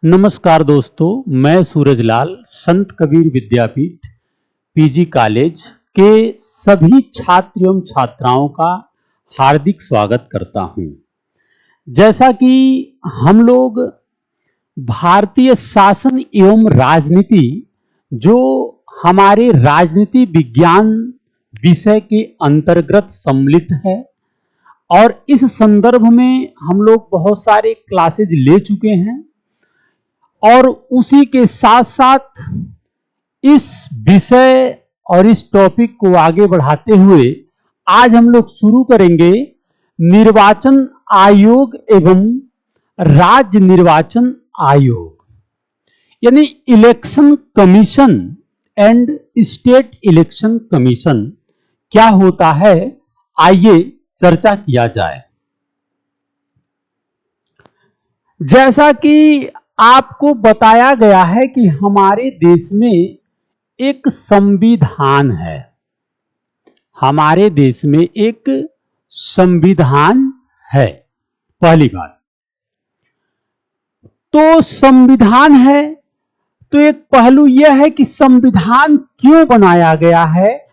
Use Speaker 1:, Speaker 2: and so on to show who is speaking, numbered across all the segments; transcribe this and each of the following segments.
Speaker 1: नमस्कार दोस्तों, मैं सूरजलाल संत कबीर विद्यापीठ पीजी कॉलेज के सभी छात्र एवं छात्राओं का हार्दिक स्वागत करता हूं। जैसा कि हम लोग भारतीय शासन एवं राजनीति जो हमारे राजनीति विज्ञान विषय के अंतर्गत सम्मिलित है और इस संदर्भ में हम लोग बहुत सारे क्लासेज ले चुके हैं और उसी के साथ साथ इस विषय और इस टॉपिक को आगे बढ़ाते हुए आज हम लोग शुरू करेंगे निर्वाचन आयोग एवं राज्य निर्वाचन आयोग यानी election commission and state election commission क्या होता है, आइए चर्चा किया जाए। जैसा कि आपको बताया गया है कि हमारे देश में एक संविधान है। हमारे देश में एक संविधान है। पहली बात तो संविधान है, तो एक पहलू यह है कि संविधान क्यों बनाया गया है।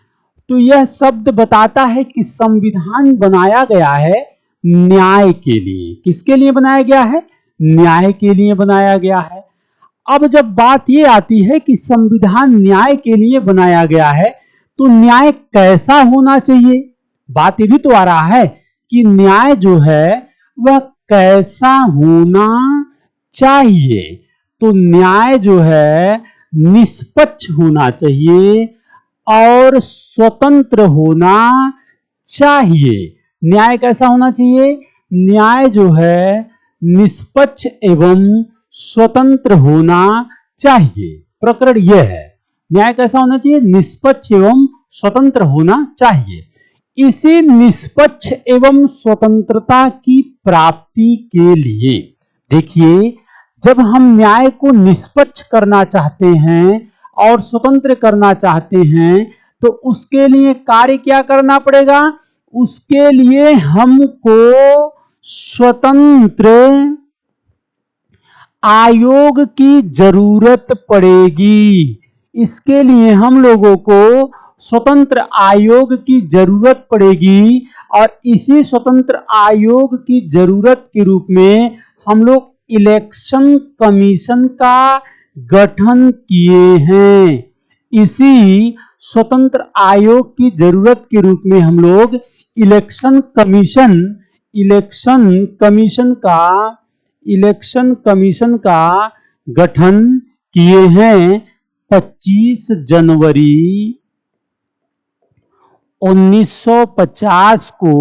Speaker 1: तो यह शब्द बताता है कि संविधान बनाया गया है न्याय के लिए। किसके लिए बनाया गया है? न्याय के लिए बनाया गया है। अब जब बात ये आती है कि संविधान न्याय के लिए बनाया गया है, तो न्याय कैसा होना चाहिए? बात ये भी तो आ रहा है कि न्याय जो है वह कैसा होना चाहिए। तो न्याय जो है निष्पक्ष होना चाहिए और स्वतंत्र होना चाहिए। न्याय कैसा होना चाहिए? न्याय जो है निष्पक्ष एवं स्वतंत्र होना चाहिए। प्रकरण यह है, न्याय कैसा होना चाहिए? निष्पक्ष एवं स्वतंत्र होना चाहिए। इसी निष्पक्ष एवं स्वतंत्रता की प्राप्ति के लिए देखिए, जब हम न्याय को निष्पक्ष करना चाहते हैं और स्वतंत्र करना चाहते हैं, तो उसके लिए कार्य क्या करना पड़ेगा? उसके लिए हमको स्वतंत्र आयोग की जरूरत पड़ेगी। इसके लिए हम लोगों को स्वतंत्र आयोग की जरूरत पड़ेगी और इसी स्वतंत्र आयोग की जरूरत के रूप में हम लोग इलेक्शन कमीशन का गठन किए हैं। इसी स्वतंत्र आयोग की जरूरत के रूप में हम लोग इलेक्शन कमीशन का गठन किए हैं। 25 जनवरी 1950 को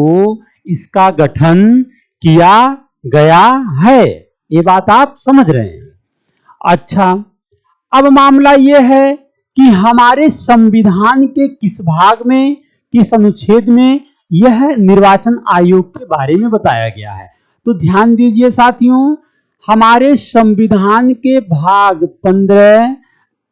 Speaker 1: इसका गठन किया गया है। ये बात आप समझ रहे हैं। अच्छा, अब मामला यह है कि हमारे संविधान के किस भाग में, किस अनुच्छेद में यह निर्वाचन आयोग के बारे में बताया गया है। तो ध्यान दीजिए साथियों, हमारे संविधान के भाग 15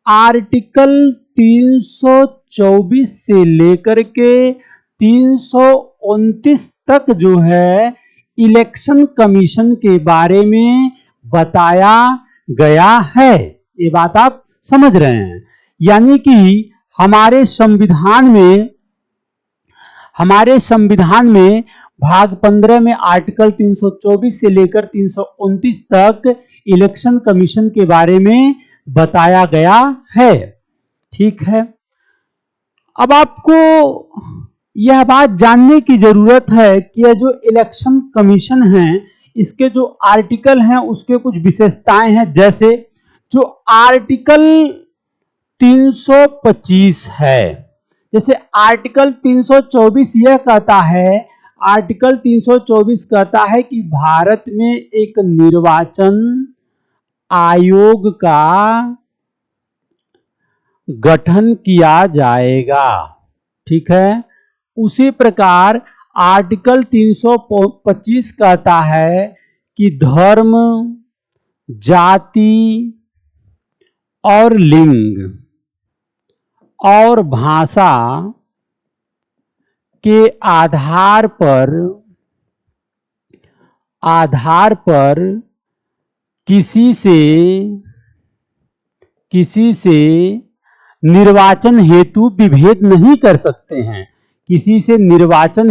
Speaker 1: आर्टिकल 324 से लेकर के 329 तक जो है इलेक्शन कमीशन के बारे में बताया गया है। ये बात आप समझ रहे हैं। यानी कि हमारे संविधान में भाग 15 में आर्टिकल 324 से लेकर 329 तक इलेक्शन कमीशन के बारे में बताया गया है। ठीक है, अब आपको यह बात जानने की जरूरत है कि यह जो इलेक्शन कमीशन है, इसके जो आर्टिकल हैं उसके कुछ विशेषताएं हैं। जैसे जो आर्टिकल 325 है, जैसे आर्टिकल 324 यह कहता है, आर्टिकल 324 कहता है कि भारत में एक निर्वाचन आयोग का गठन किया जाएगा। ठीक है, उसी प्रकार आर्टिकल 325 कहता है कि धर्म, जाति और लिंग और भाषा के आधार पर किसी से निर्वाचन हेतु विभेद नहीं कर सकते हैं। किसी से निर्वाचन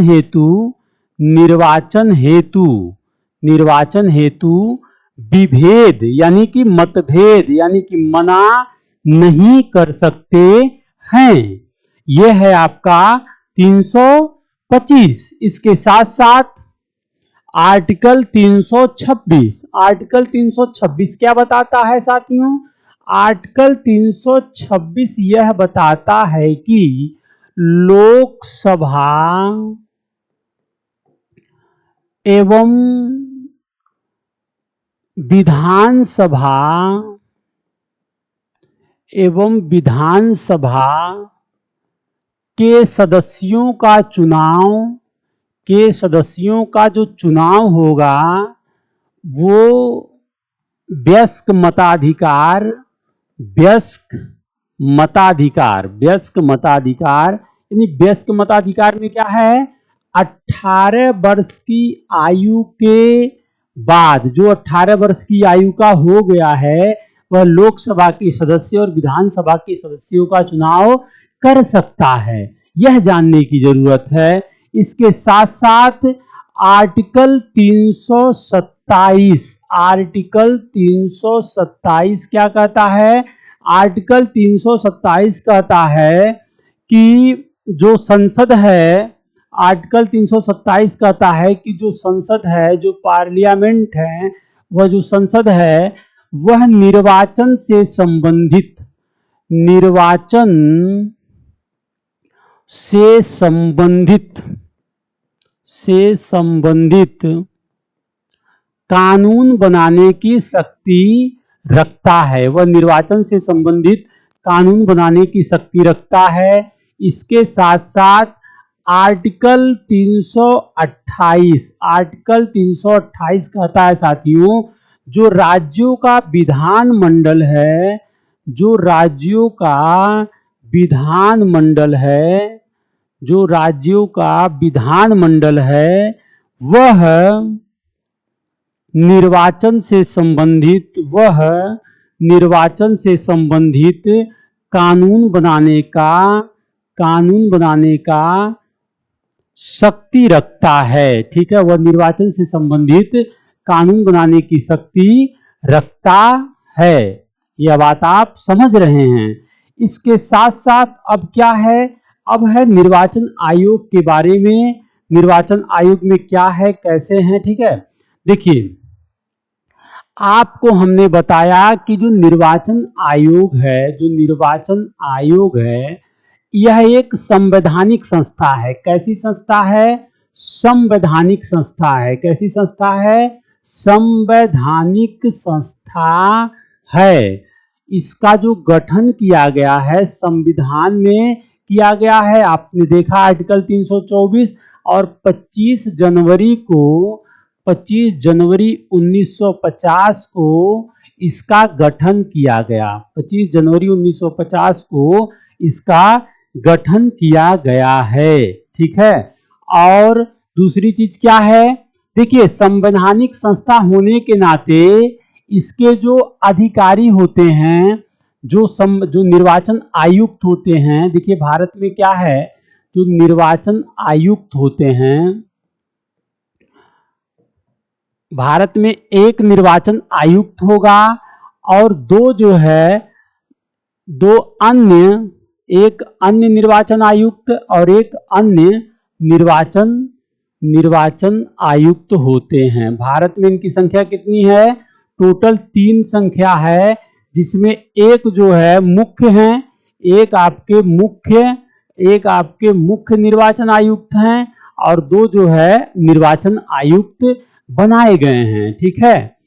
Speaker 1: हेतु विभेद यानी कि मतभेद यानी कि मना नहीं कर सकते हैं। यह है आपका 325। इसके साथ साथ आर्टिकल 326 क्या बताता है साथियों? आर्टिकल 326 यह बताता है कि लोकसभा एवं विधानसभा के सदस्यों का जो चुनाव होगा वो वयस्क मताधिकार यानी वयस्क मताधिकार में क्या है? 18 वर्ष की आयु के बाद जो 18 वर्ष की आयु का हो गया है वह लोकसभा के सदस्य और विधानसभा के सदस्यों का चुनाव कर सकता है। यह जानने की जरूरत है। इसके साथ साथ आर्टिकल 327 क्या कहता है? आर्टिकल 327 कहता है कि जो संसद है, आर्टिकल 327 कहता है कि जो संसद है, जो पार्लियामेंट है, वह जो संसद है वह निर्वाचन से संबंधित कानून बनाने की शक्ति रखता है। वह निर्वाचन से संबंधित कानून बनाने की शक्ति रखता है। इसके साथ साथ आर्टिकल 328 कहता है साथियों, जो राज्यों का विधानमंडल है, वह निर्वाचन से संबंधित कानून बनाने का शक्ति रखता है। ठीक है, वह निर्वाचन से संबंधित कानून बनाने की शक्ति रखता है। यह बात आप समझ रहे हैं। इसके साथ साथ अब क्या है? अब है निर्वाचन आयोग के बारे में। निर्वाचन आयोग में क्या है, कैसे हैं? ठीक है, देखिए आपको हमने बताया कि जो निर्वाचन आयोग है यह एक संवैधानिक संस्था है। कैसी संस्था है? संवैधानिक संस्था है। कैसी संस्था है? संवैधानिक संस्था है। इसका जो गठन किया गया है संविधान में किया गया है। आपने देखा आर्टिकल 324 और 25 जनवरी 1950 को इसका गठन किया गया। 25 जनवरी 1950 को इसका गठन किया गया है। ठीक है, और दूसरी चीज क्या है? देखिए संवैधानिक संस्था होने के नाते इसके जो अधिकारी होते हैं, जो निर्वाचन आयुक्त होते हैं, देखिए भारत में क्या है, जो निर्वाचन आयुक्त होते हैं, भारत में एक निर्वाचन आयुक्त होगा और एक अन्य निर्वाचन आयुक्त और एक अन्य निर्वाचन आयुक्त होते हैं। भारत में इनकी संख्या कितनी है? टोटल 3 संख्या है, जिसमें एक जो है मुख्य हैं, एक आपके मुख्य निर्वाचन आयुक्त हैं और 2 जो है निर्वाचन आयुक्त बनाए गए हैं। ठीक है,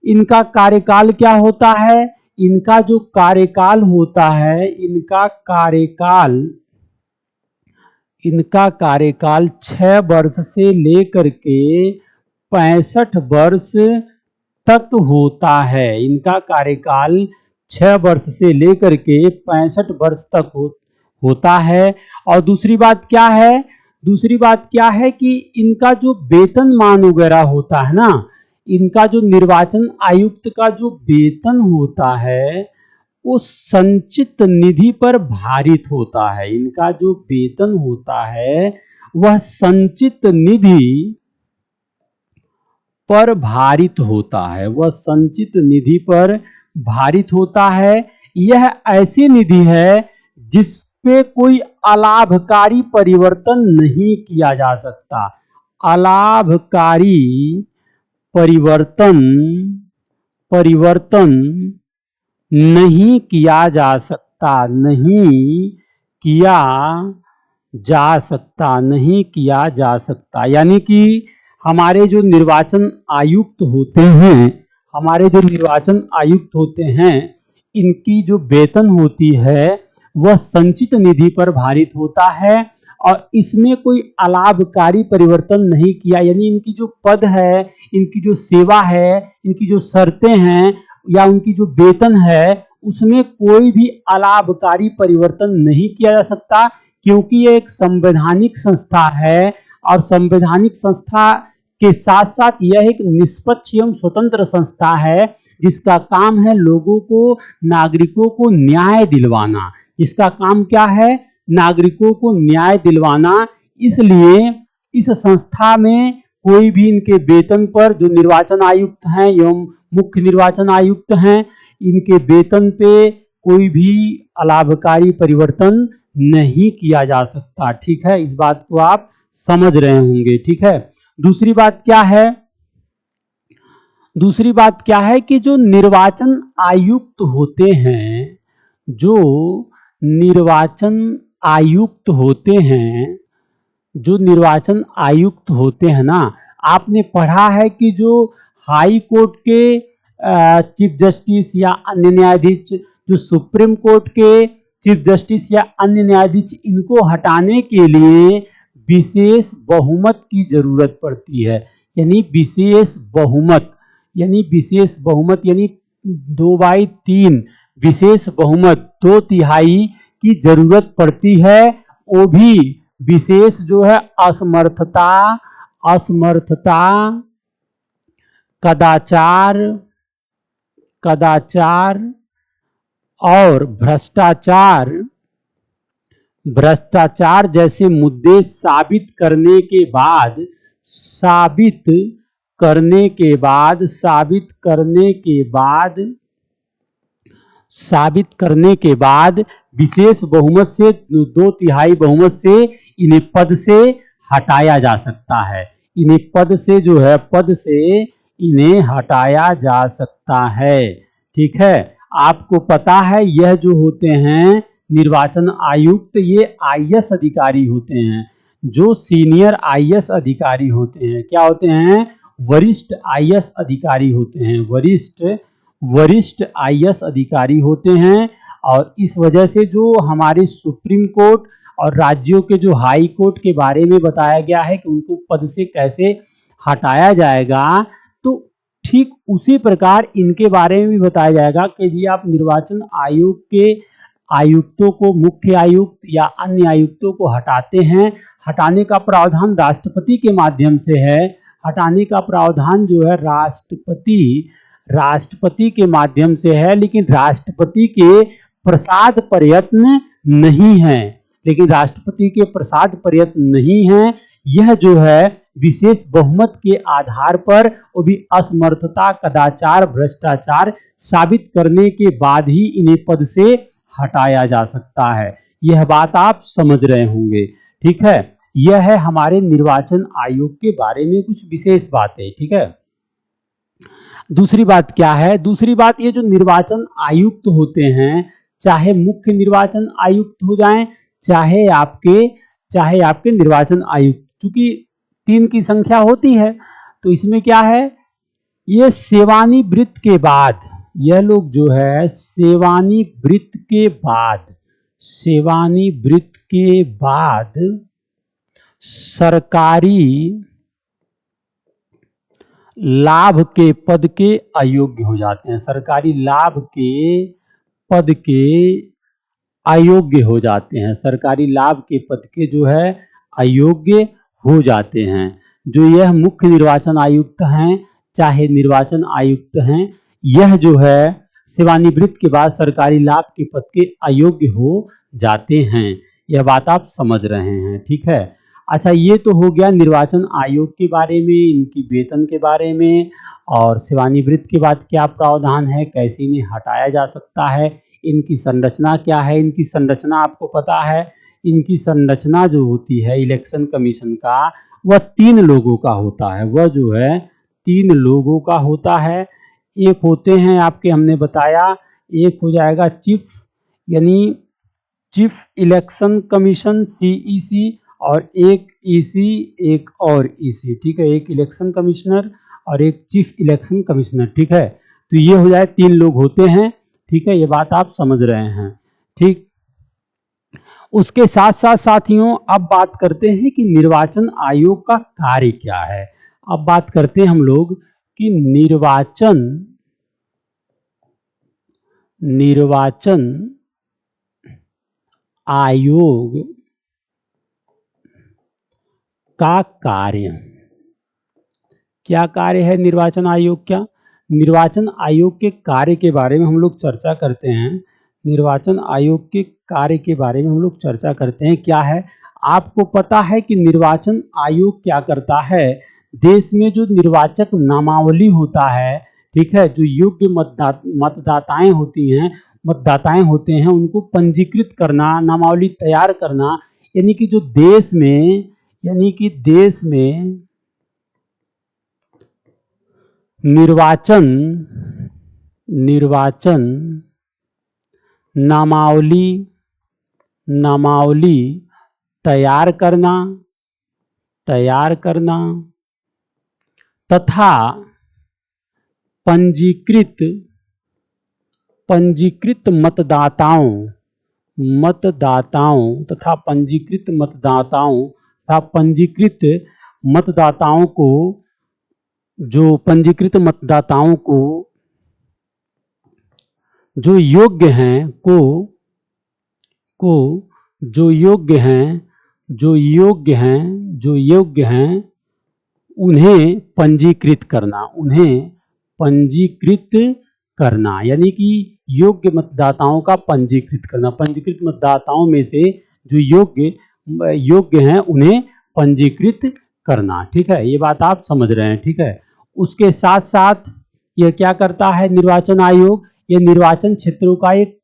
Speaker 1: इनका कार्यकाल क्या होता है? इनका जो कार्यकाल होता है, इनका कार्यकाल 6 वर्ष से लेकर के 65 वर्ष तक होता है। इनका कार्यकाल 6 वर्ष से लेकर के 65 वर्ष तक होता है। और दूसरी बात क्या है कि इनका जो वेतनमान वगैरह होता है ना, इनका जो निर्वाचन आयुक्त का जो वेतन होता है वो संचित निधि पर भारित होता है। इनका जो वेतन होता है वह संचित निधि पर भारित होता है, वह संचित निधि पर भारित होता है। यह ऐसी निधि है जिस पे कोई अलाभकारी परिवर्तन नहीं किया जा सकता। अलाभकारी परिवर्तन नहीं किया जा सकता, नहीं किया जा सकता। यानी कि हमारे जो निर्वाचन आयुक्त होते हैं, इनकी जो वेतन होती है वह संचित निधि पर भारित होता है और इसमें कोई अलाभकारी परिवर्तन नहीं किया, यानी इनकी जो पद है, इनकी जो सेवा है, इनकी जो शर्तें हैं या उनकी जो वेतन है उसमें कोई भी अलाभकारी परिवर्तन नहीं किया जा सकता, क्योंकि ये एक संवैधानिक संस्था है और संवैधानिक संस्था के साथ साथ यह एक निष्पक्ष एवं स्वतंत्र संस्था है जिसका काम है लोगों को, नागरिकों को न्याय दिलवाना। जिसका काम क्या है? नागरिकों को न्याय दिलवाना। इसलिए इस संस्था में कोई भी इनके वेतन पर, जो निर्वाचन आयुक्त हैं एवं मुख्य निर्वाचन आयुक्त हैं, इनके वेतन पे कोई भी अलाभकारी परिवर्तन नहीं किया जा सकता। ठीक है, इस बात को आप समझ रहे होंगे। ठीक है, दूसरी बात क्या है कि जो निर्वाचन आयुक्त होते हैं, जो निर्वाचन आयुक्त होते हैं ना, आपने पढ़ा है कि जो हाई कोर्ट के चीफ जस्टिस या अन्य न्यायाधीश, जो सुप्रीम कोर्ट के चीफ जस्टिस या अन्य न्यायाधीश, इनको हटाने के लिए विशेष बहुमत की जरूरत पड़ती है। यानी विशेष बहुमत यानी 2/3 विशेष बहुमत, 2/3 की जरूरत पड़ती है। वो भी विशेष जो है असमर्थता, कदाचार और भ्रष्टाचार जैसे मुद्दे साबित करने के बाद विशेष बहुमत से, 2/3 बहुमत से इन्हें पद से हटाया जा सकता है। इन्हें हटाया जा सकता है। ठीक है, आपको पता है यह जो होते हैं निर्वाचन आयुक्त, ये आईएएस अधिकारी होते हैं। जो सीनियर आईएएस अधिकारी होते हैं, क्या होते हैं? वरिष्ठ आईएएस अधिकारी होते हैं। वरिष्ठ आईएएस अधिकारी होते हैं और इस वजह से जो हमारे सुप्रीम कोर्ट और राज्यों के जो हाई कोर्ट के बारे में बताया गया है कि उनको पद से कैसे हटाया जाएगा, तो ठीक उसी प्रकार इनके बारे में भी बताया जाएगा कि यदि आप निर्वाचन आयोग के आयुक्तों को, मुख्य आयुक्त या अन्य आयुक्तों को हटाते हैं, हटाने का प्रावधान राष्ट्रपति के माध्यम से है। हटाने का प्रावधान जो है राष्ट्रपति के माध्यम से है, लेकिन राष्ट्रपति के प्रसाद प्रयत्न नहीं है। यह जो है विशेष बहुमत के आधार पर, वो भी असमर्थता, कदाचार, भ्रष्टाचार साबित करने के बाद ही इन्हें पद से हटाया जा सकता है। यह बात आप समझ रहे होंगे। ठीक है, यह है हमारे निर्वाचन आयोग के बारे में कुछ विशेष बातें। ठीक है, दूसरी बात क्या है? दूसरी बात, ये जो निर्वाचन आयुक्त होते हैं, चाहे मुख्य निर्वाचन आयुक्त हो जाएं, चाहे आपके निर्वाचन आयुक्त, चूंकि 3 की संख्या होती है, तो इसमें क्या है, ये सेवानिवृत्त के बाद, यह लोग जो है सेवानिवृत्त के बाद सरकारी लाभ के पद के अयोग्य हो जाते हैं। सरकारी लाभ के पद के अयोग्य हो जाते हैं। सरकारी लाभ के पद के जो है अयोग्य हो जाते हैं। जो यह मुख्य निर्वाचन आयुक्त हैं, चाहे निर्वाचन आयुक्त हैं, यह जो है सेवानिवृत्त के बाद सरकारी लाभ के पद के अयोग्य हो जाते हैं। यह बात आप समझ रहे हैं, ठीक है। अच्छा, ये तो हो गया निर्वाचन आयोग के बारे में, इनकी वेतन के बारे में, और सेवानिवृत्त के बाद क्या प्रावधान है, कैसे इन्हें हटाया जा सकता है, इनकी संरचना क्या है। इनकी संरचना आपको पता है, इनकी संरचना जो होती है इलेक्शन कमीशन का, वह 3 लोगों का होता है। वह जो है 3 लोगों का होता है। एक होते हैं आपके, हमने बताया, एक हो जाएगा चीफ, यानी चीफ इलेक्शन कमीशन CEC, और एक EC, एक और EC, ठीक है। एक इलेक्शन कमिश्नर और एक चीफ इलेक्शन कमिश्नर, ठीक है। तो ये हो जाए 3 लोग होते हैं, ठीक है। ये बात आप समझ रहे हैं, ठीक। उसके साथ साथ साथियों, अब बात करते हैं कि निर्वाचन आयोग का कार्य क्या है। अब बात करते हैं हम लोग कि निर्वाचन आयोग का कार्य क्या कार्य है। निर्वाचन आयोग क्या, निर्वाचन आयोग के कार्य के बारे में हम लोग चर्चा करते हैं। निर्वाचन आयोग के कार्य के बारे में हम लोग चर्चा करते हैं। क्या है, आपको पता है कि निर्वाचन आयोग क्या करता है। देश में जो निर्वाचक नामावली होता है, ठीक है, जो योग्य मतदाताएं होते हैं, उनको पंजीकृत करना, नामावली तैयार करना, यानी कि जो देश में निर्वाचन नामावली तैयार करना तथा पंजीकृत मतदाताओं तथा पंजीकृत मतदाताओं को जो योग्य हैं उन्हें पंजीकृत करना, यानी कि योग्य मतदाताओं का पंजीकृत करना। पंजीकृत मतदाताओं में से जो योग्य हैं उन्हें पंजीकृत करना, ठीक है। ये बात आप समझ रहे हैं, ठीक है। उसके साथ साथ यह क्या करता है निर्वाचन आयोग, ये निर्वाचन क्षेत्रों का एक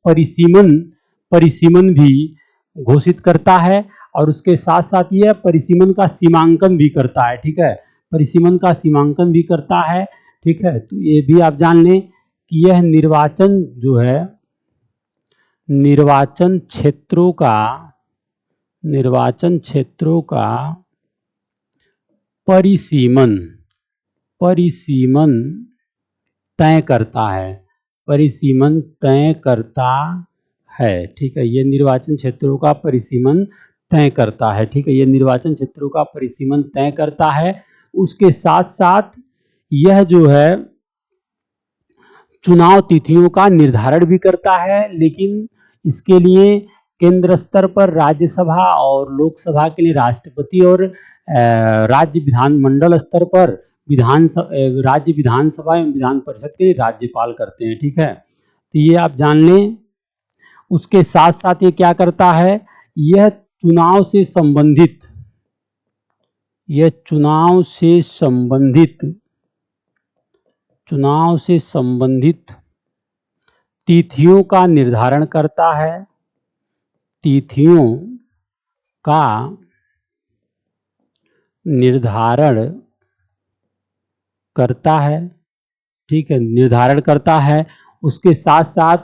Speaker 1: परिसीमन भी घोषित करता है, और उसके साथ साथ यह परिसीमन का सीमांकन भी करता है, ठीक है। परिसीमन का सीमांकन भी करता है, ठीक है। तो ये भी आप जान लें कि यह निर्वाचन जो है निर्वाचन क्षेत्रों का परिसीमन तय करता है, ठीक है। ये निर्वाचन क्षेत्रों का परिसीमन तय करता है, ठीक है। ये निर्वाचन क्षेत्रों का परिसीमन तय करता है। उसके साथ साथ यह जो है चुनाव तिथियों का निर्धारण भी करता है, लेकिन इसके लिए केंद्र स्तर पर राज्यसभा और लोकसभा के लिए राष्ट्रपति, और राज्य विधानमंडल स्तर पर राज्य विधानसभा एवं विधान परिषद के लिए राज्यपाल करते हैं, ठीक है। तो ये आप जान लें। उसके साथ साथ ये क्या करता है, यह चुनाव से संबंधित तिथियों का निर्धारण करता है, ठीक है, निर्धारण करता है। उसके साथ साथ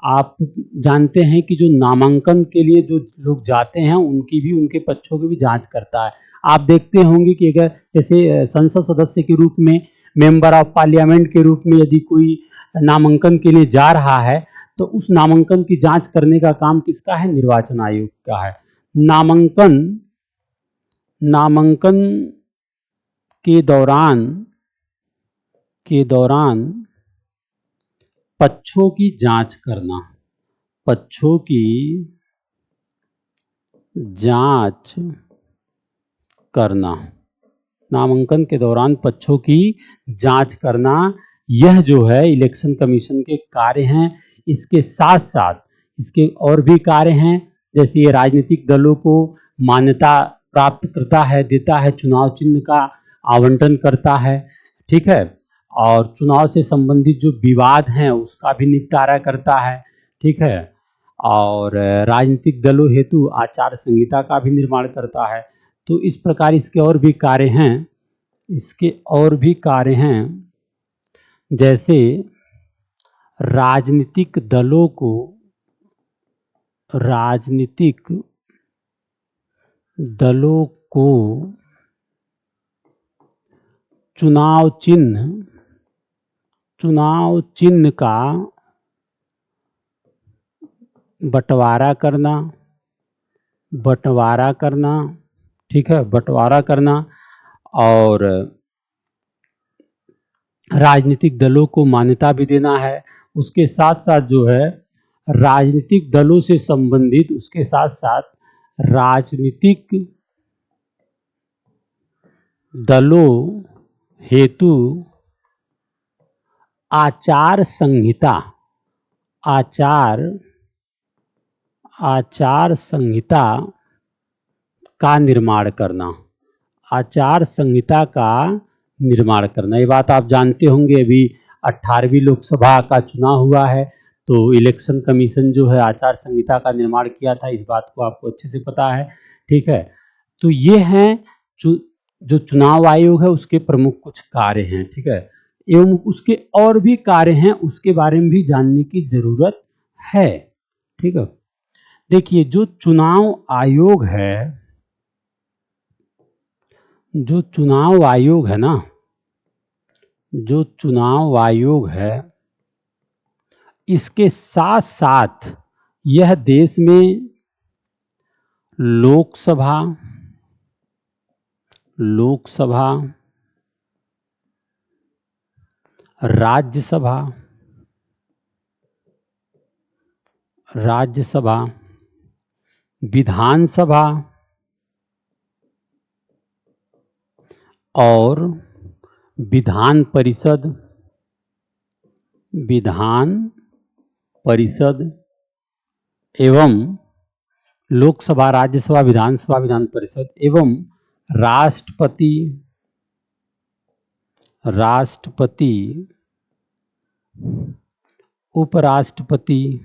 Speaker 1: आप जानते हैं कि जो नामांकन के लिए जो लोग जाते हैं उनके पक्षों की भी जांच करता है। आप देखते होंगे कि अगर जैसे संसद सदस्य के रूप में, मेंबर ऑफ पार्लियामेंट के रूप में यदि कोई नामांकन के लिए जा रहा है, तो उस नामांकन की जांच करने का काम किसका है, निर्वाचन आयोग का है। नामांकन के दौरान पक्षों की जांच करना नामांकन के दौरान पक्षों की जांच करना, यह जो है इलेक्शन कमीशन के कार्य हैं। इसके साथ साथ इसके और भी कार्य हैं, जैसे ये राजनीतिक दलों को मान्यता प्राप्त करता है, देता है, चुनाव चिन्ह का आवंटन करता है, ठीक है, और चुनाव से संबंधित जो विवाद हैं उसका भी निपटारा करता है, ठीक है, और राजनीतिक दलों हेतु आचार संहिता का भी निर्माण करता है। तो इस प्रकार इसके और भी कार्य हैं, जैसे राजनीतिक दलों को चुनाव चिन्ह का बंटवारा करना, ठीक है, बंटवारा करना, और राजनीतिक दलों को मान्यता भी देना है। उसके साथ साथ जो है राजनीतिक दलों से संबंधित, उसके साथ साथ राजनीतिक दलों हेतु आचार संहिता का निर्माण करना, ये बात आप जानते होंगे। अभी 18वीं लोकसभा का चुनाव हुआ है, तो इलेक्शन कमीशन जो है आचार संहिता का निर्माण किया था, इस बात को आपको अच्छे से पता है, ठीक है। तो ये हैं जो चुनाव आयोग है उसके प्रमुख कुछ कार्य हैं, ठीक है, एवं उसके और भी कार्य हैं, उसके बारे में भी जानने की जरूरत है, ठीक है। देखिए, जो चुनाव आयोग है, इसके साथ साथ यह देश में लोकसभा, राज्यसभा, विधानसभा और विधान परिषद एवं लोकसभा, राज्यसभा, विधानसभा, विधान परिषद एवं राष्ट्रपति, उपराष्ट्रपति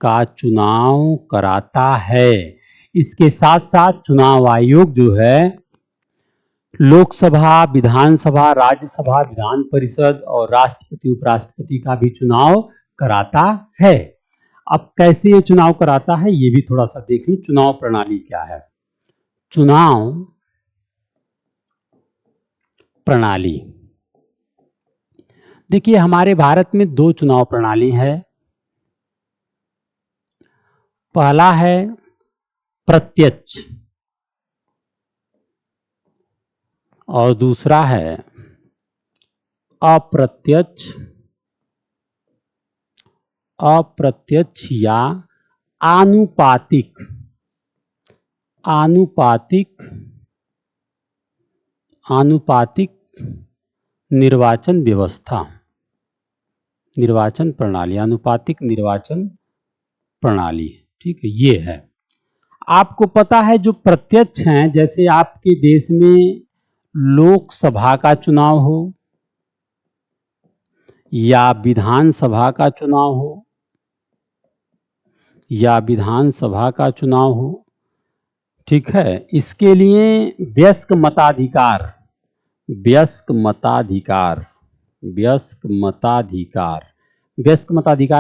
Speaker 1: का चुनाव कराता है। इसके साथ साथ चुनाव आयोग जो है लोकसभा, विधानसभा, राज्यसभा, विधान परिषद और राष्ट्रपति, उपराष्ट्रपति का भी चुनाव कराता है। अब कैसे ये चुनाव कराता है ये भी थोड़ा सा देख लें। चुनाव प्रणाली क्या है? चुनाव प्रणाली, देखिए हमारे भारत में 2 चुनाव प्रणाली है। पहला है प्रत्यक्ष और दूसरा है अप्रत्यक्ष या आनुपातिक निर्वाचन व्यवस्था, निर्वाचन प्रणाली, आनुपातिक निर्वाचन प्रणाली, ठीक है, ये है। आपको पता है जो प्रत्यक्ष हैं, जैसे आपके देश में लोकसभा का चुनाव हो या विधानसभा का चुनाव हो, ठीक है, इसके लिए वयस्क मताधिकार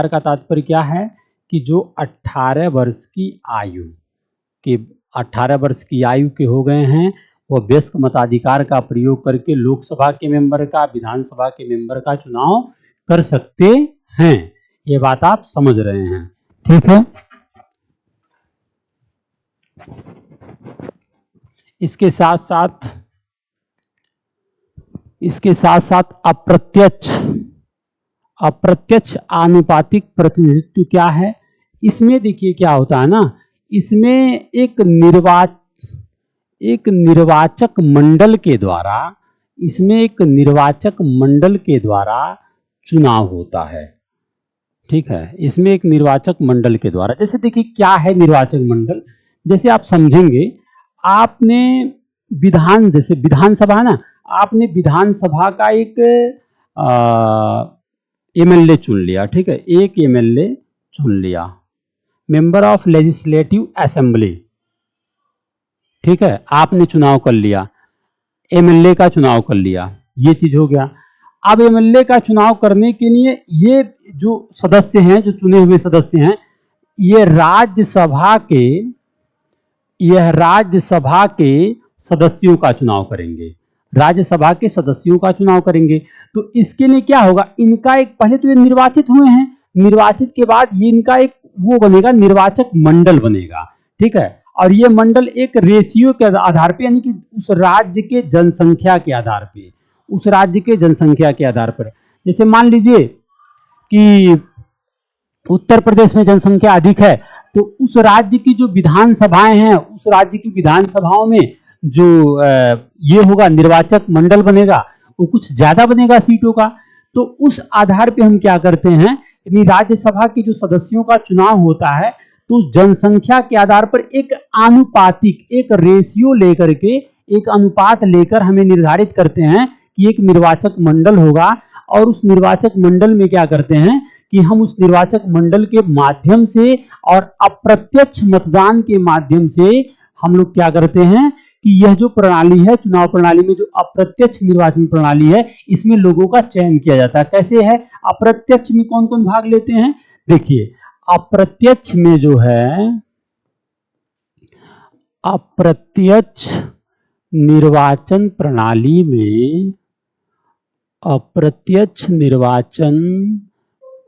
Speaker 1: का तात्पर्य क्या है कि जो 18 वर्ष की आयु के हो गए हैं वो वयस्क मताधिकार का प्रयोग करके लोकसभा के मेंबर का, विधानसभा के मेंबर का चुनाव कर सकते हैं। ये बात आप समझ रहे हैं, ठीक है। इसके साथ साथ अप्रत्यक्ष आनुपातिक प्रतिनिधित्व क्या है? इसमें देखिए क्या होता है ना इसमें एक निर्वाचक मंडल के द्वारा, इसमें एक निर्वाचक मंडल के द्वारा चुनाव होता है। ठीक है, इसमें एक निर्वाचक मंडल के द्वारा, जैसे देखिए क्या है निर्वाचक मंडल, जैसे आप समझेंगे, आपने जैसे विधानसभा है ना, आपने विधानसभा का एक एमएलए चुन लिया। ठीक है, एक एमएलए चुन लिया, मेंबर ऑफ लेजिस्लेटिव असेंबली। ठीक है, आपने चुनाव कर लिया, एमएलए का चुनाव कर लिया, ये चीज हो गया। अब एमएलए का चुनाव करने के लिए ये जो सदस्य हैं, जो चुने हुए सदस्य हैं, ये राज्यसभा के सदस्यों का चुनाव करेंगे, राज्यसभा के सदस्यों का चुनाव करेंगे। तो इसके लिए क्या होगा, इनका एक, पहले तो ये निर्वाचित हुए हैं, निर्वाचित के बाद ये इनका एक वो बनेगा, निर्वाचक मंडल बनेगा। ठीक है, और ये मंडल एक रेशियो के आधार पे, यानी कि उस राज्य के जनसंख्या के आधार पे, उस राज्य के जनसंख्या के आधार पर, जैसे मान लीजिए कि उत्तर प्रदेश में जनसंख्या अधिक है, तो उस राज्य की जो विधानसभाएं हैं, उस राज्य की विधानसभाओं में जो ये होगा निर्वाचक मंडल बनेगा, वो कुछ ज्यादा बनेगा सीटों का। तो उस आधार पे हम क्या करते हैं, यानी राज्यसभा के जो सदस्यों का चुनाव होता है, तो जनसंख्या के आधार पर एक आनुपातिक, एक रेशियो लेकर के, एक अनुपात लेकर हमें निर्धारित करते हैं कि एक निर्वाचक मंडल होगा। और उस निर्वाचक मंडल में क्या करते हैं कि हम उस निर्वाचक मंडल के माध्यम से और अप्रत्यक्ष मतदान के माध्यम से हम लोग क्या करते हैं कि यह जो प्रणाली है, चुनाव प्रणाली में जो अप्रत्यक्ष निर्वाचन प्रणाली है, इसमें लोगों का चयन किया जाता है। कैसे है, अप्रत्यक्ष में कौन कौन भाग लेते हैं, देखिए अप्रत्यक्ष में जो है, अप्रत्यक्ष निर्वाचन प्रणाली में, अप्रत्यक्ष निर्वाचन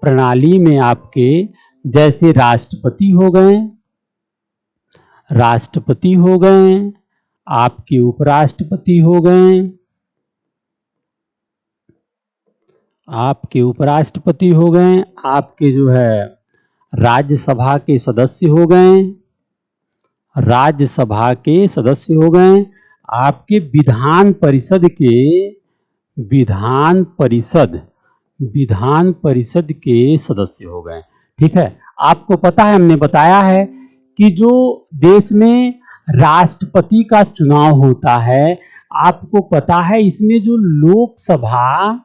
Speaker 1: प्रणाली में आपके जैसे राष्ट्रपति हो गए, आपके उपराष्ट्रपति हो गए, आपके जो है राज्यसभा के सदस्य हो गए, आपके विधान परिषद के सदस्य हो गए। ठीक है, आपको पता है, हमने बताया है कि जो देश में राष्ट्रपति का चुनाव होता है, आपको पता है इसमें जो लोकसभा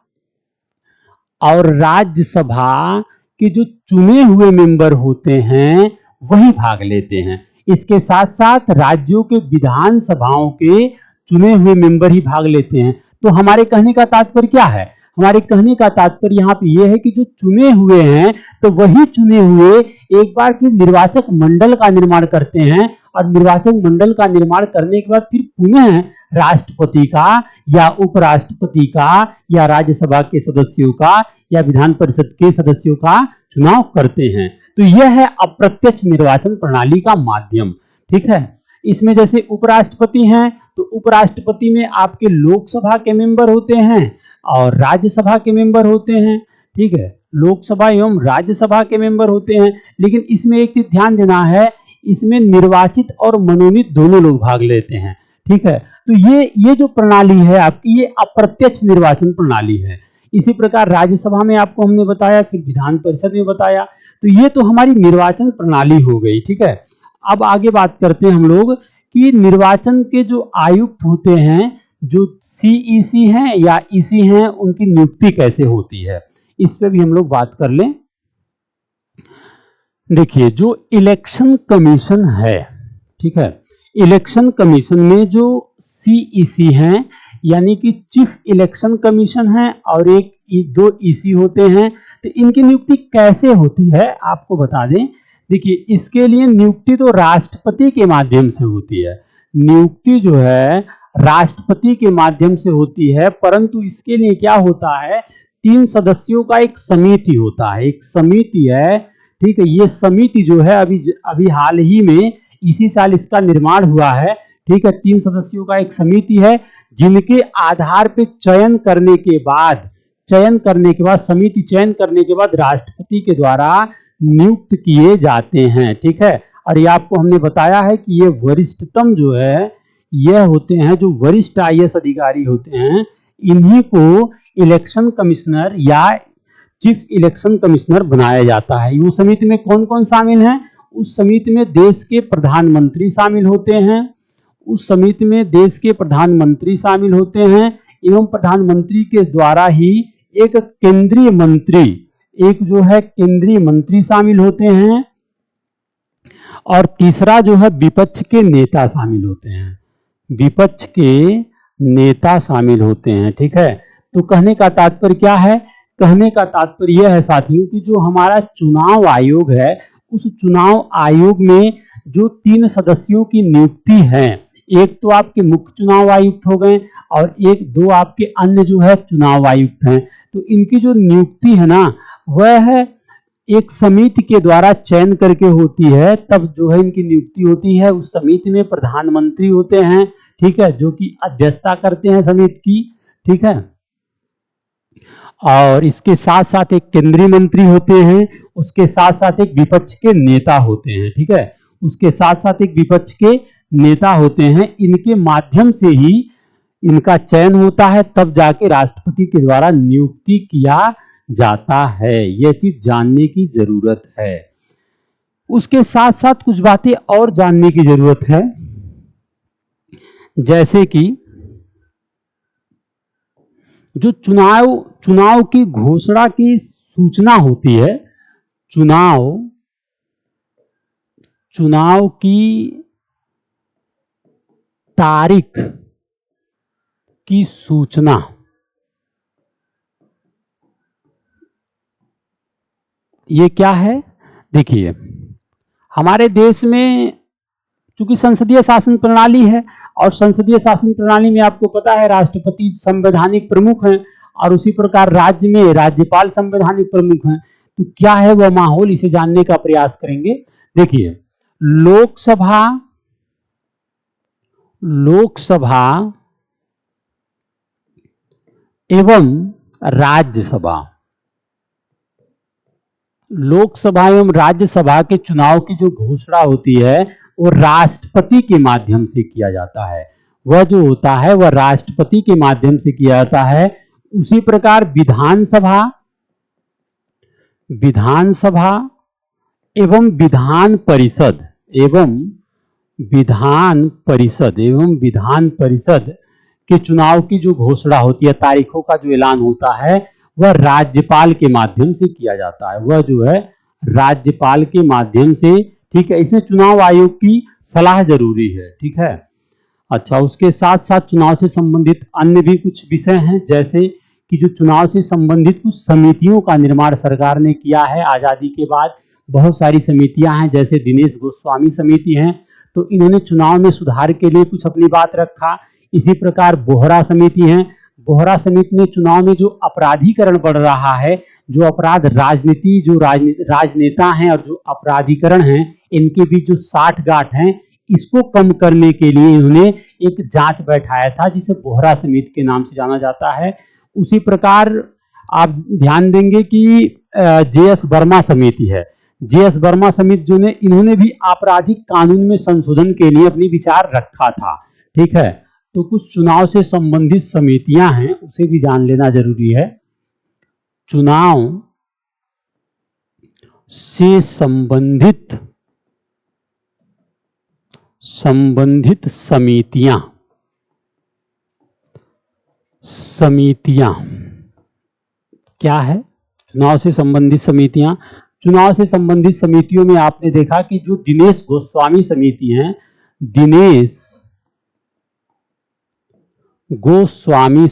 Speaker 1: और राज्यसभा के जो चुने हुए मेंबर होते हैं वही भाग लेते हैं। इसके साथ साथ राज्यों के विधानसभाओं के चुने हुए मेंबर ही भाग लेते हैं। तो हमारे कहने का तात्पर्य क्या है, हमारे कहने का तात्पर्य यहाँ पे यह है कि जो चुने हुए हैं, तो वही चुने हुए एक बार फिर निर्वाचक मंडल का निर्माण करते हैं, और निर्वाचक मंडल का निर्माण करने के बाद फिर पुनः राष्ट्रपति का या उपराष्ट्रपति का या राज्यसभा के सदस्यों का या विधान परिषद के सदस्यों का चुनाव करते हैं। तो यह है अप्रत्यक्ष निर्वाचन प्रणाली का माध्यम। ठीक है, इसमें जैसे उपराष्ट्रपति हैं, तो उपराष्ट्रपति में आपके लोकसभा के मेंबर होते हैं और राज्यसभा के मेंबर होते हैं। ठीक है, लोकसभा एवं राज्यसभा के मेंबर होते हैं। लेकिन इसमें एक चीज ध्यान देना है, इसमें निर्वाचित और मनोनीत दोनों लोग भाग लेते हैं। ठीक है, तो ये जो प्रणाली है आपकी, ये अप्रत्यक्ष निर्वाचन प्रणाली है। इसी प्रकार राज्यसभा में आपको हमने बताया, फिर विधान परिषद में बताया। तो ये तो हमारी निर्वाचन प्रणाली हो गई। ठीक है, अब आगे बात करते हैं हम लोग कि निर्वाचन के जो आयुक्त होते हैं, जो सीईसी हैं या ईसी हैं, उनकी नियुक्ति कैसे होती है, इस पे भी हम लोग बात कर लें। देखिए, जो इलेक्शन कमीशन है, ठीक है, इलेक्शन कमीशन में जो सीईसी हैं, यानी कि चीफ इलेक्शन कमीशन है, और दो ईसी होते हैं। तो इनकी नियुक्ति कैसे होती है आपको बता दें। देखिए, इसके लिए नियुक्ति तो राष्ट्रपति के माध्यम से होती है, नियुक्ति जो है राष्ट्रपति के माध्यम से होती है। परंतु इसके लिए क्या होता है, 3 सदस्यों का एक समिति होता है, एक समिति है। ठीक है, ये समिति जो है अभी हाल ही में इसी साल इसका निर्माण हुआ है। ठीक है, 3 सदस्यों का एक समिति है, जिनके आधार पे चयन करने के बाद समिति चयन करने के बाद राष्ट्रपति के द्वारा नियुक्त किए जाते हैं। ठीक है, और ये आपको हमने बताया है कि ये वरिष्ठतम जो है यह होते हैं, जो वरिष्ठ आईएएस अधिकारी होते हैं, इन्हीं को इलेक्शन कमिश्नर या चीफ इलेक्शन कमिश्नर बनाया जाता है। उस समिति में कौन कौन शामिल है? उस समिति में देश के प्रधानमंत्री शामिल होते हैं, उस समिति में देश के प्रधानमंत्री शामिल होते हैं एवं प्रधानमंत्री के द्वारा ही एक केंद्रीय मंत्री, एक जो है केंद्रीय मंत्री शामिल होते हैं, और तीसरा जो है विपक्ष के नेता शामिल होते हैं, विपक्ष के नेता शामिल होते हैं। ठीक है, तो कहने का तात्पर्य क्या है? कहने का तात्पर्य यह है साथियों कि जो हमारा चुनाव आयोग है, उस चुनाव आयोग में जो 3 सदस्यों की नियुक्ति है, एक तो आपके मुख्य चुनाव आयुक्त हो गए और एक 2 आपके अन्य जो है चुनाव आयुक्त हैं। तो इनकी जो नियुक्ति है ना, वह एक समिति के द्वारा चयन करके होती है, तब जो है इनकी नियुक्ति होती है। उस समिति में प्रधानमंत्री होते हैं, ठीक है, जो कि अध्यक्षता करते हैं समिति की। ठीक है, और इसके साथ साथ एक केंद्रीय मंत्री होते हैं, उसके साथ साथ एक विपक्ष के नेता होते हैं। ठीक है, उसके साथ साथ एक विपक्ष के नेता होते हैं। इनके माध्यम से ही इनका चयन होता है, तब जाके राष्ट्रपति के द्वारा नियुक्ति किया जाता है। यह चीज जानने की जरूरत है। उसके साथ साथ कुछ बातें और जानने की जरूरत है, जैसे कि जो चुनाव की घोषणा की सूचना होती है, चुनाव की तारीख की सूचना, ये क्या है? देखिए, हमारे देश में चूंकि संसदीय शासन प्रणाली है, और संसदीय शासन प्रणाली में आपको पता है राष्ट्रपति संवैधानिक प्रमुख हैं, और उसी प्रकार राज्य में राज्यपाल संवैधानिक प्रमुख हैं। तो क्या है वह माहौल, इसे जानने का प्रयास करेंगे। देखिए, लोकसभा एवं राज्यसभा, लोकसभा एवं राज्यसभा के चुनाव की जो घोषणा होती है वो राष्ट्रपति के माध्यम से किया जाता है। वह जो होता है वह राष्ट्रपति के माध्यम से किया जाता है। उसी प्रकार विधानसभा एवं विधान परिषद के चुनाव की जो घोषणा होती है, तारीखों का जो ऐलान होता है, वह राज्यपाल के माध्यम से किया जाता है। वह जो है राज्यपाल के माध्यम से, ठीक है। इसमें चुनाव आयोग की सलाह जरूरी है, ठीक है। अच्छा, उसके साथ साथ चुनाव से संबंधित अन्य भी कुछ विषय हैं, जैसे कि जो चुनाव से संबंधित कुछ समितियों का निर्माण सरकार ने किया है। आजादी के बाद बहुत सारी समितियां हैं, जैसे दिनेश गोस्वामी समिति है, तो इन्होंने चुनाव में सुधार के लिए कुछ अपनी बात रखा। इसी प्रकार बोहरा समिति है। बोहरा समिति ने चुनाव में जो अपराधीकरण बढ़ रहा है, जो अपराध राजनीति, जो राजनेता हैं और जो अपराधीकरण है, इनके बीच जो साठगांठ है, इसको कम करने के लिए इन्होंने एक जांच बैठाया था, जिसे बोहरा समिति के नाम से जाना जाता है। उसी प्रकार आप ध्यान देंगे कि जे.एस. वर्मा समिति है। जे.एस. वर्मा समिति जो ने, इन्होंने भी आपराधिक कानून में संशोधन के लिए अपनी विचार रखा था, ठीक है। तो कुछ चुनाव से संबंधित समितियां हैं, उसे भी जान लेना जरूरी है। चुनाव से संबंधित समितियां क्या है? चुनाव से संबंधित समितियां। चुनाव से संबंधित समितियों में आपने देखा कि जो दिनेश गोस्वामी समिति है, दिनेश गोस्वामी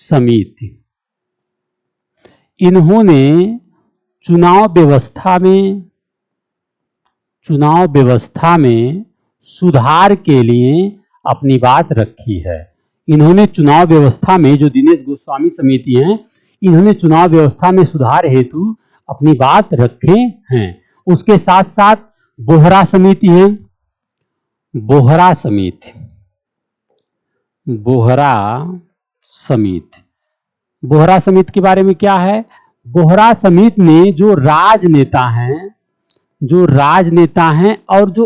Speaker 1: समिति, इन्होंने चुनाव व्यवस्था में सुधार के लिए अपनी बात रखी है। इन्होंने चुनाव व्यवस्था में, जो दिनेश गोस्वामी समिति हैं, इन्होंने चुनाव व्यवस्था में सुधार हेतु अपनी बात रखे हैं। उसके साथ साथ बोहरा समिति है। बोहरा समिति के बारे में क्या है? बोहरा समिति ने जो राजनेता हैं और जो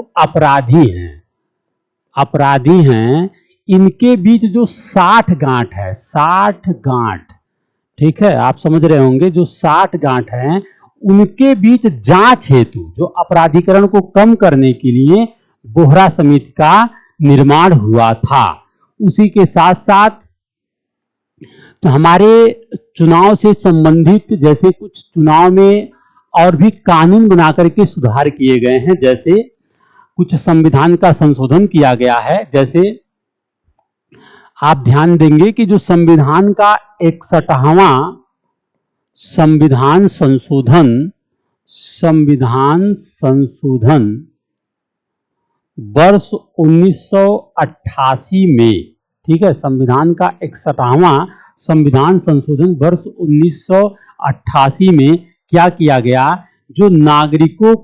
Speaker 1: अपराधी हैं, इनके बीच जो 60 गांठ है, 60 गांठ, ठीक है, आप समझ रहे होंगे, जो 60 गांठ हैं उनके बीच जांच हेतु, जो अपराधीकरण को कम करने के लिए बोहरा समिति का निर्माण हुआ था। उसी के साथ साथ तो हमारे चुनाव से संबंधित जैसे कुछ चुनाव में और भी कानून बना करके सुधार किए गए हैं, जैसे कुछ संविधान का संशोधन किया गया है। जैसे आप ध्यान देंगे कि जो संविधान का 61वां संविधान संशोधन वर्ष 1988 में, ठीक है, संविधान का 61वां संविधान संशोधन वर्ष 1988 में क्या किया गया, जो नागरिकों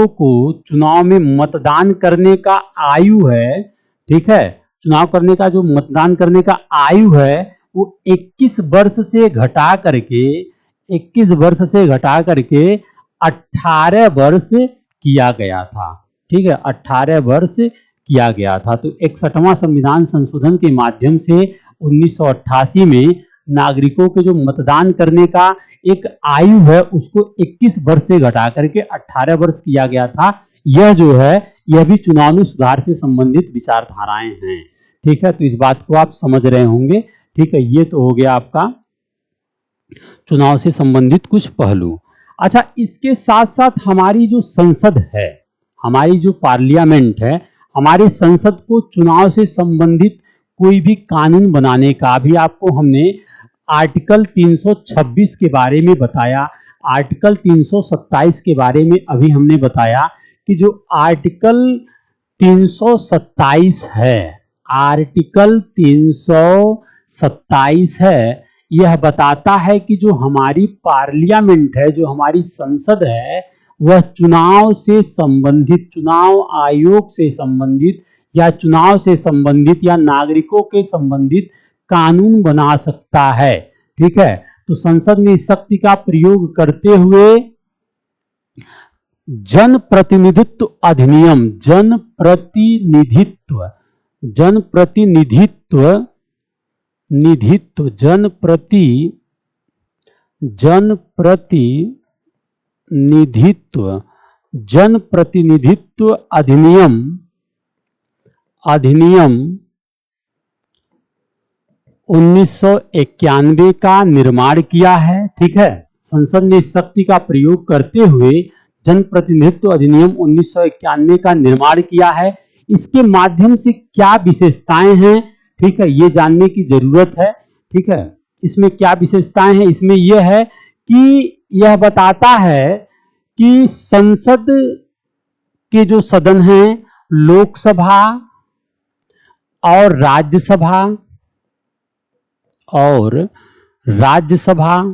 Speaker 1: को चुनाव में मतदान करने का आयु है, ठीक है, चुनाव करने का जो मतदान करने का आयु है वो 21 वर्ष से घटा करके 18 वर्ष किया गया था, ठीक है, 18 वर्ष किया गया था। तो 61वां संविधान संशोधन के माध्यम से 1988 में नागरिकों के जो मतदान करने का एक आयु है उसको 21 वर्ष से घटा करके 18 वर्ष किया गया था। यह जो है यह भी चुनावी सुधार से संबंधित विचारधाराएं हैं, ठीक है, तो इस बात को आप समझ रहे होंगे, ठीक है। ये तो हो गया आपका चुनाव से संबंधित कुछ पहलू। अच्छा, इसके साथ साथ हमारी जो संसद है, हमारी जो पार्लियामेंट है, हमारे संसद को चुनाव से संबंधित कोई भी कानून बनाने का भी आपको हमने आर्टिकल 326 के बारे में बताया, आर्टिकल 327 के बारे में अभी हमने बताया कि जो आर्टिकल 327 है, आर्टिकल 327 है, यह बताता है कि जो हमारी पार्लियामेंट है, जो हमारी संसद है, वह चुनाव से संबंधित, चुनाव आयोग से संबंधित या चुनाव से संबंधित या नागरिकों के संबंधित कानून बना सकता है, ठीक है। तो संसद ने इस शक्ति का प्रयोग करते हुए जनप्रतिनिधित्व अधिनियम, जनप्रतिनिधित्व अधिनियम 1991 का निर्माण किया है, ठीक है। संसद ने इस शक्ति का प्रयोग करते हुए जनप्रतिनिधित्व अधिनियम 1991 का निर्माण किया है। इसके माध्यम से क्या विशेषताएं हैं, ठीक है, ये जानने की जरूरत है, ठीक है। इसमें क्या विशेषताएं हैं, इसमें यह है कि यह बताता है कि संसद के जो सदन हैं, लोकसभा और राज्यसभा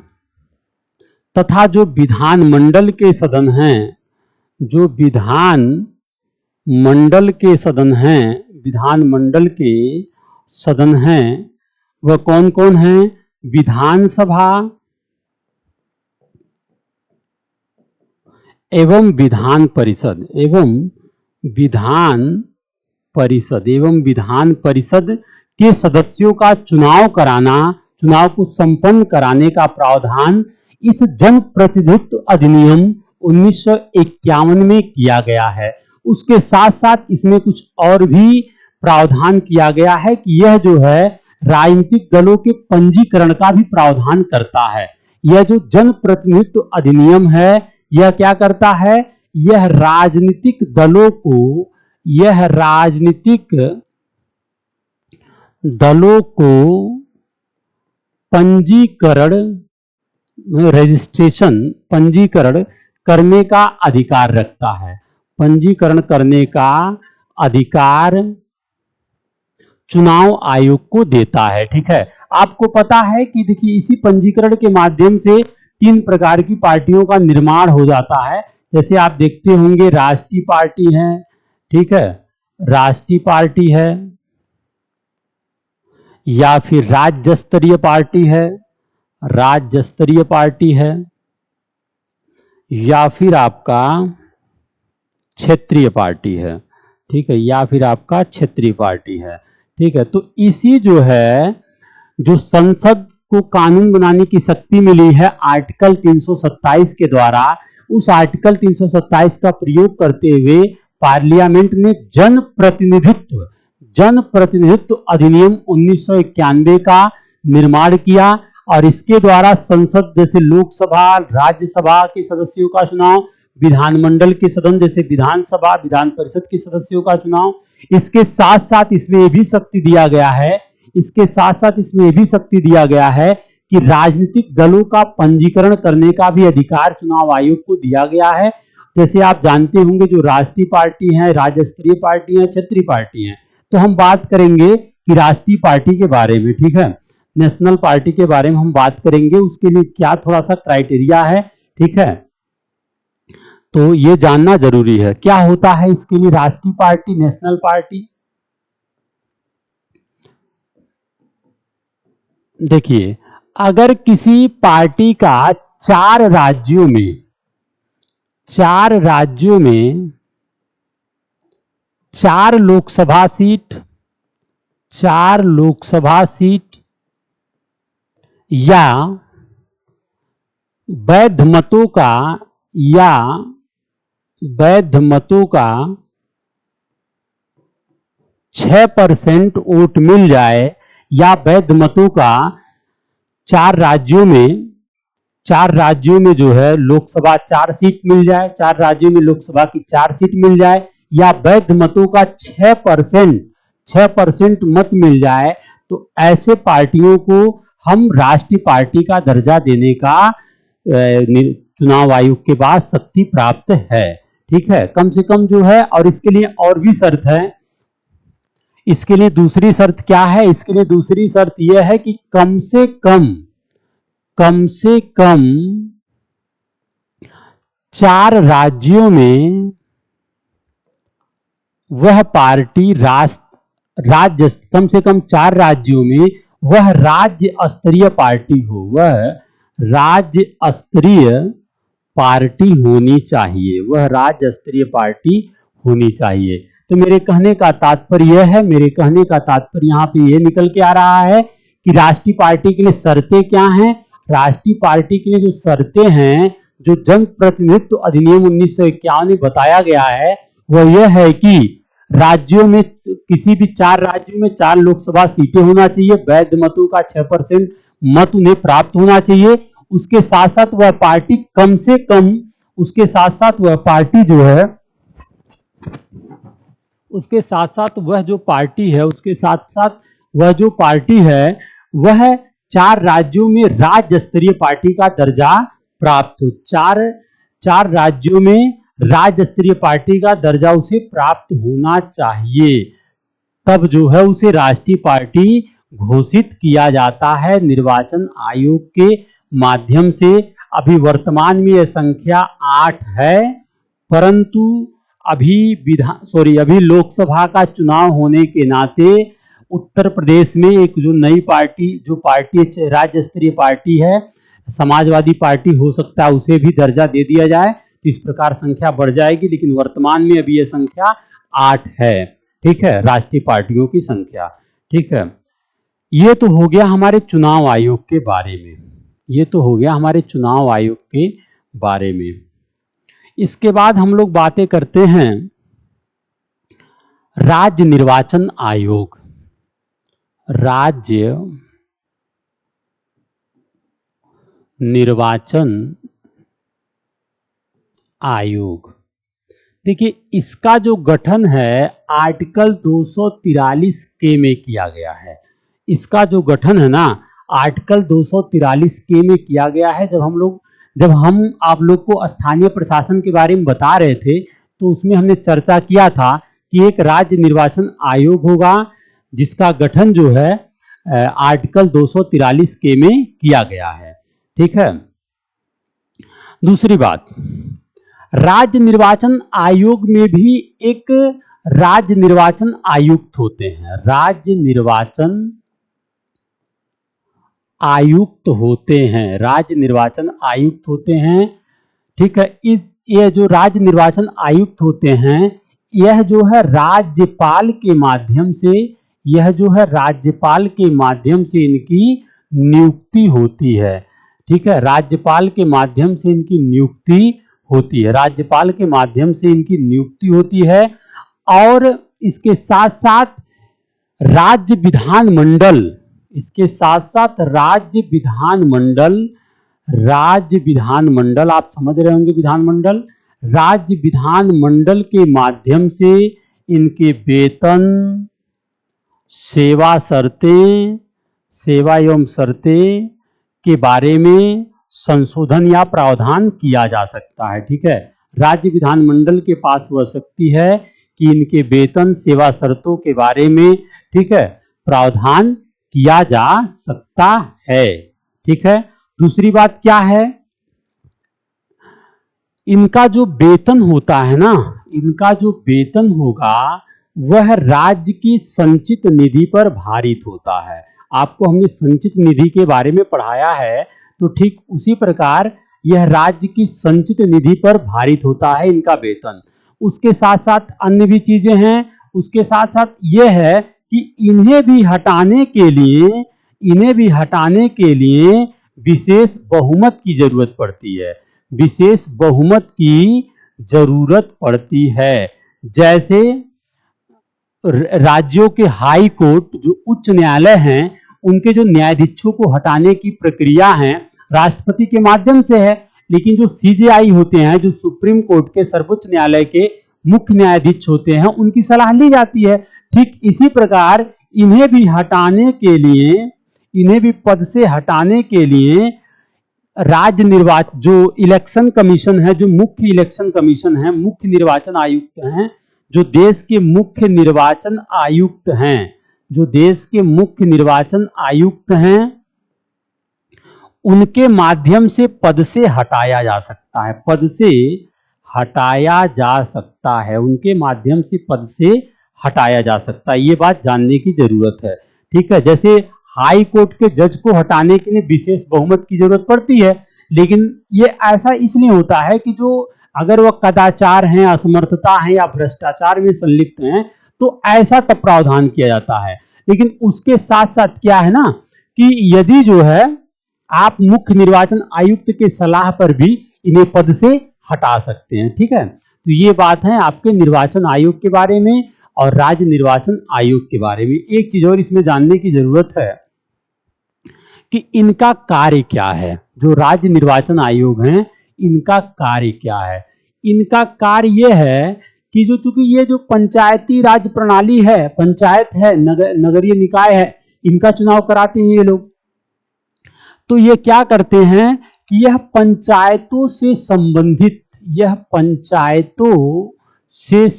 Speaker 1: तथा जो विधानमंडल के सदन हैं, जो विधानमंडल के सदन हैं, वह कौन कौन हैं, विधानसभा एवं विधान परिषद के सदस्यों का चुनाव को संपन्न कराने का प्रावधान इस जनप्रतिनिधित्व अधिनियम 1951 में किया गया है। उसके साथ साथ इसमें कुछ और भी प्रावधान किया गया है कि यह जो है राजनीतिक दलों के पंजीकरण का भी प्रावधान करता है। यह जो जनप्रतिनिधित्व अधिनियम है, यह क्या करता है, यह राजनीतिक दलों को पंजीकरण करने का अधिकार रखता है। पंजीकरण करने का अधिकार चुनाव आयोग को देता है, ठीक है। आपको पता है कि देखिए इसी पंजीकरण के माध्यम से 3 प्रकार की पार्टियों का निर्माण हो जाता है। जैसे आप देखते होंगे राष्ट्रीय पार्टी है, ठीक है, राष्ट्रीय पार्टी है, या फिर राज्य स्तरीय पार्टी है, राज्य स्तरीय पार्टी है या फिर आपका क्षेत्रीय पार्टी है, ठीक है, या फिर आपका क्षेत्रीय पार्टी है, ठीक है। तो इसी जो है, जो संसद को कानून बनाने की शक्ति मिली है आर्टिकल 327 के द्वारा, उस आर्टिकल 327 का प्रयोग करते हुए पार्लियामेंट ने जन प्रतिनिधित्व अधिनियम 1991 का निर्माण किया और इसके द्वारा संसद जैसे लोकसभा, राज्यसभा के सदस्यों का चुनाव, विधानमंडल के सदन जैसे विधानसभा, विधान परिषद के सदस्यों का चुनाव, इसके साथ साथ इसमें यह भी शक्ति दिया गया है, इसके साथ साथ इसमें यह भी शक्ति दिया गया है कि राजनीतिक दलों का पंजीकरण करने का भी अधिकार चुनाव आयोग को दिया गया है। जैसे आप जानते होंगे, जो राष्ट्रीय पार्टी है, राज्य स्तरीय पार्टी है, क्षेत्रीय पार्टी है। तो हम बात करेंगे कि राष्ट्रीय पार्टी के बारे में, ठीक है, नेशनल पार्टी के बारे में हम बात करेंगे, उसके लिए क्या थोड़ा सा क्राइटेरिया है, ठीक है। तो ये जानना जरूरी है, क्या होता है इसके लिए राष्ट्रीय पार्टी, नेशनल पार्टी। देखिए, अगर किसी पार्टी का चार राज्यों में 4 लोकसभा सीट या वैध मतों का 6% वोट मिल जाए, या वैध मतों का 4 राज्यों में जो है लोकसभा 4 सीट मिल जाए, 4 राज्यों में लोकसभा की 4 सीट मिल जाए, या वैध मतों का 6% मत मिल जाए, तो ऐसे पार्टियों को हम राष्ट्रीय पार्टी का दर्जा देने का चुनाव आयोग के पास शक्ति प्राप्त है, ठीक है, कम से कम जो है। और इसके लिए और भी शर्त है। इसके लिए दूसरी शर्त क्या है? इसके लिए दूसरी शर्त यह है कि कम से कम 4 राज्यों में वह पार्टी कम से कम 4 राज्यों में वह राज्य स्तरीय पार्टी हो, राज्य स्तरीय पार्टी होनी चाहिए। तो मेरे कहने का तात्पर्य यहाँ पे यह निकल के आ रहा है कि राष्ट्रीय पार्टी के लिए शर्तें क्या हैं। राष्ट्रीय पार्टी के लिए जो शर्तें हैं, जो जन प्रतिनिधित्व अधिनियम 1951 में बताया गया है, वह यह है कि राज्यों में, किसी भी 4 राज्यों में 4 लोकसभा सीटें होना चाहिए, वैध मतों का 6% मत उन्हें प्राप्त होना चाहिए। उसके साथ साथ वह पार्टी कम से कम, उसके साथ साथ वह पार्टी जो है, उसके साथ साथ वह जो पार्टी है वह 4 राज्यों में राज्य स्तरीय पार्टी का दर्जा प्राप्त हो। 4 राज्यों में राज्य स्तरीय पार्टी का दर्जा उसे प्राप्त होना चाहिए, तब जो है उसे राष्ट्रीय पार्टी घोषित किया जाता है निर्वाचन आयोग के माध्यम से। अभी वर्तमान में यह संख्या 8 है, परंतु अभी लोकसभा का चुनाव होने के नाते उत्तर प्रदेश में एक जो नई पार्टी, जो पार्टी राज्य स्तरीय पार्टी है, समाजवादी पार्टी, हो सकता है उसे भी दर्जा दे दिया जाए, तो इस प्रकार संख्या बढ़ जाएगी। लेकिन वर्तमान में अभी यह संख्या 8 है, ठीक है, राष्ट्रीय पार्टियों की संख्या, ठीक है। ये तो हो गया हमारे चुनाव आयोग के बारे में, इसके बाद हम लोग बातें करते हैं राज्य निर्वाचन आयोग। राज्य निर्वाचन आयोग, देखिए इसका जो गठन है आर्टिकल 243 के में किया गया है। इसका जो गठन है ना, आर्टिकल 243 के में किया गया है। जब हम आप लोग को स्थानीय प्रशासन के बारे में बता रहे थे, तो उसमें हमने चर्चा किया था कि एक राज्य निर्वाचन आयोग होगा जिसका गठन जो है आर्टिकल 243 के में किया गया है, ठीक है। दूसरी बात, राज्य निर्वाचन आयोग में भी एक राज्य निर्वाचन आयुक्त होते हैं। राज्य निर्वाचन आयुक्त होते हैं, राज्य निर्वाचन आयुक्त होते हैं। ठीक है, ये जो राज्य निर्वाचन आयुक्त होते हैं, यह जो है राज्यपाल के माध्यम से, यह जो है राज्यपाल के माध्यम से इनकी नियुक्ति होती है। ठीक है, राज्यपाल के माध्यम से इनकी नियुक्ति होती है, राज्यपाल के माध्यम से इनकी नियुक्ति होती है। और इसके साथ साथ राज्य विधानमंडल, इसके साथ साथ राज्य विधानमंडल, राज्य विधानमंडल आप समझ रहे होंगे, विधानमंडल, राज्य विधानमंडल के माध्यम से इनके वेतन, सेवा शर्तें, सेवा एवं शर्तें के बारे में संशोधन या प्रावधान किया जा सकता है। ठीक है, राज्य विधानमंडल के पास वह शक्ति है कि इनके वेतन, सेवा शर्तों के बारे में, ठीक है, प्रावधान किया जा सकता है। ठीक है, दूसरी बात क्या है, इनका जो वेतन होता है ना, इनका जो वेतन होगा वह राज्य की संचित निधि पर भारित होता है। आपको हमने संचित निधि के बारे में पढ़ाया है, तो ठीक उसी प्रकार यह राज्य की संचित निधि पर भारित होता है इनका वेतन। उसके साथ साथ अन्य भी चीजें हैं, उसके साथ साथ यह है कि इन्हें भी हटाने के लिए विशेष बहुमत की जरूरत पड़ती है, विशेष बहुमत की जरूरत पड़ती है। जैसे राज्यों के हाई कोर्ट, जो उच्च न्यायालय हैं, उनके जो न्यायाधीशों को हटाने की प्रक्रिया है राष्ट्रपति के माध्यम से है, लेकिन जो सीजेआई होते हैं, जो सुप्रीम कोर्ट के, सर्वोच्च न्यायालय के मुख्य न्यायाधीश होते हैं, उनकी सलाह ली जाती है। ठीक इसी प्रकार इन्हें भी हटाने के लिए, इन्हें भी पद से हटाने के लिए राज्य निर्वाचन, जो इलेक्शन कमीशन है, जो मुख्य इलेक्शन कमीशन है, मुख्य निर्वाचन आयुक्त हैं, जो देश के मुख्य निर्वाचन आयुक्त हैं, जो देश के मुख्य निर्वाचन आयुक्त हैं, उनके माध्यम से पद से हटाया जा सकता है, पद से हटाया जा सकता है, उनके माध्यम से पद से हटाया जा सकता है। ये बात जानने की जरूरत है। ठीक है, जैसे हाई कोर्ट के जज को हटाने के लिए विशेष बहुमत की जरूरत पड़ती है, लेकिन ये ऐसा इसलिए होता है कि जो अगर वह कदाचार हैं, असमर्थता है या भ्रष्टाचार में संलिप्त हैं, तो ऐसा तब प्रावधान किया जाता है। लेकिन उसके साथ साथ क्या है ना, कि यदि जो है आप मुख्य निर्वाचन आयुक्त के सलाह पर भी इन्हें पद से हटा सकते हैं। ठीक है, तो ये बात है आपके निर्वाचन आयोग के बारे में और राज्य निर्वाचन आयोग के बारे में। एक चीज और इसमें जानने की जरूरत है कि इनका कार्य क्या है, जो राज्य निर्वाचन आयोग हैं, इनका कार्य क्या है। इनका कार्य यह है कि जो, चूंकि ये जो पंचायती राज प्रणाली है, पंचायत है, नगरीय निकाय है, इनका चुनाव कराते हैं ये लोग, तो ये क्या करते हैं कि यह पंचायतों से संबंधित, यह पंचायतों से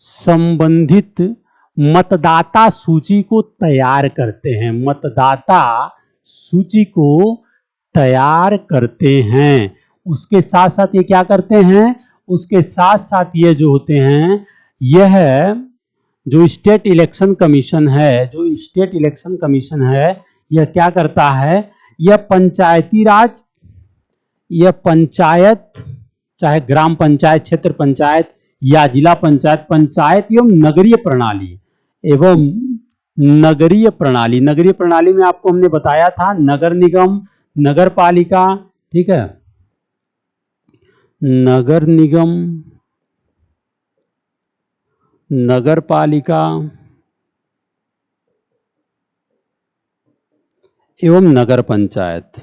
Speaker 1: संबंधित मतदाता सूची को तैयार करते हैं, मतदाता सूची को तैयार करते हैं। उसके साथ साथ ये क्या करते हैं, उसके साथ साथ ये जो होते हैं, यह जो स्टेट इलेक्शन कमीशन है, जो स्टेट इलेक्शन कमीशन है, यह क्या करता है, यह पंचायती राज, यह पंचायत, चाहे ग्राम पंचायत, क्षेत्र पंचायत या जिला पंचायत, पंचायत एवं नगरीय प्रणाली, एवं नगरीय प्रणाली, नगरीय प्रणाली में आपको हमने बताया था नगर निगम, नगर पालिका, ठीक है, नगर निगम, नगर पालिका एवं नगर पंचायत,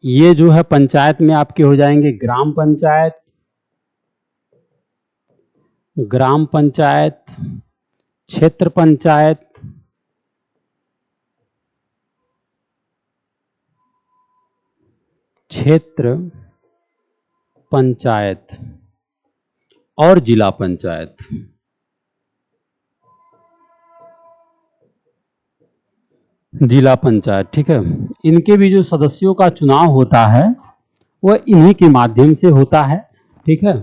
Speaker 1: ये जो है पंचायत में आपके हो जाएंगे ग्राम पंचायत, ग्राम पंचायत, क्षेत्र पंचायत, क्षेत्र पंचायत और जिला पंचायत। जिला पंचायत, ठीक है, इनके भी जो सदस्यों का चुनाव होता है वह इन्हीं के माध्यम से होता है। ठीक है,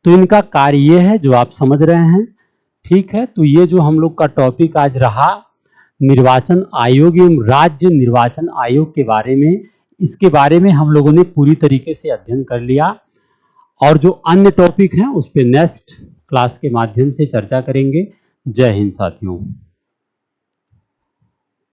Speaker 1: तो इनका कार्य यह है जो आप समझ रहे हैं। ठीक है, तो ये जो हम लोग का टॉपिक आज रहा निर्वाचन आयोग एवं राज्य निर्वाचन आयोग के बारे में, इसके बारे में हम लोगों ने पूरी तरीके से अध्ययन कर लिया और जो अन्य टॉपिक हैं उस पे नेक्स्ट क्लास के माध्यम से चर्चा करेंगे। जय हिंद साथियों।